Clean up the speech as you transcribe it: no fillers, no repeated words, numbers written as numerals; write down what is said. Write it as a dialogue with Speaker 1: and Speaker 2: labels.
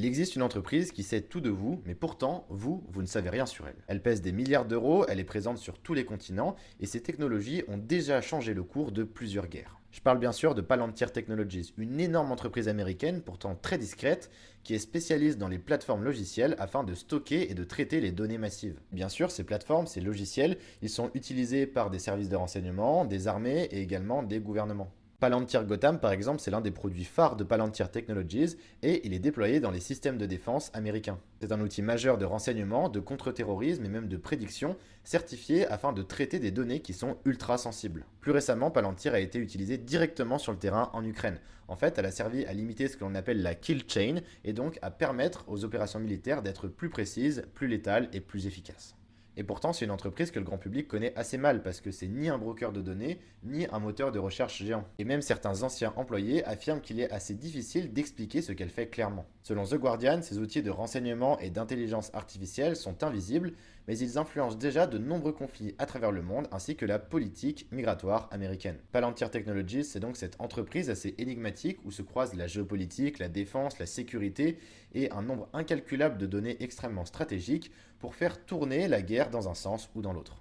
Speaker 1: Il existe une entreprise qui sait tout de vous, mais pourtant, vous ne savez rien sur elle. Elle pèse des milliards d'euros, elle est présente sur tous les continents, et ses technologies ont déjà changé le cours de plusieurs guerres. Je parle bien sûr de Palantir Technologies, une énorme entreprise américaine, pourtant très discrète, qui est spécialiste dans les plateformes logicielles afin de stocker et de traiter les données massives. Bien sûr, ces plateformes, ces logiciels, ils sont utilisés par des services de renseignement, des armées et également des gouvernements. Palantir Gotham, par exemple, c'est l'un des produits phares de Palantir Technologies et il est déployé dans les systèmes de défense américains. C'est un outil majeur de renseignement, de contre-terrorisme et même de prédiction, certifié afin de traiter des données qui sont ultra sensibles. Plus récemment, Palantir a été utilisé directement sur le terrain en Ukraine. En fait, elle a servi à limiter ce que l'on appelle la kill chain et donc à permettre aux opérations militaires d'être plus précises, plus létales et plus efficaces. Et pourtant, c'est une entreprise que le grand public connaît assez mal parce que c'est ni un broker de données, ni un moteur de recherche géant. Et même certains anciens employés affirment qu'il est assez difficile d'expliquer ce qu'elle fait clairement. Selon The Guardian, ces outils de renseignement et d'intelligence artificielle sont invisibles, mais ils influencent déjà de nombreux conflits à travers le monde ainsi que la politique migratoire américaine. Palantir Technologies, c'est donc cette entreprise assez énigmatique où se croisent la géopolitique, la défense, la sécurité et un nombre incalculable de données extrêmement stratégiques pour faire tourner la guerre dans un sens ou dans l'autre.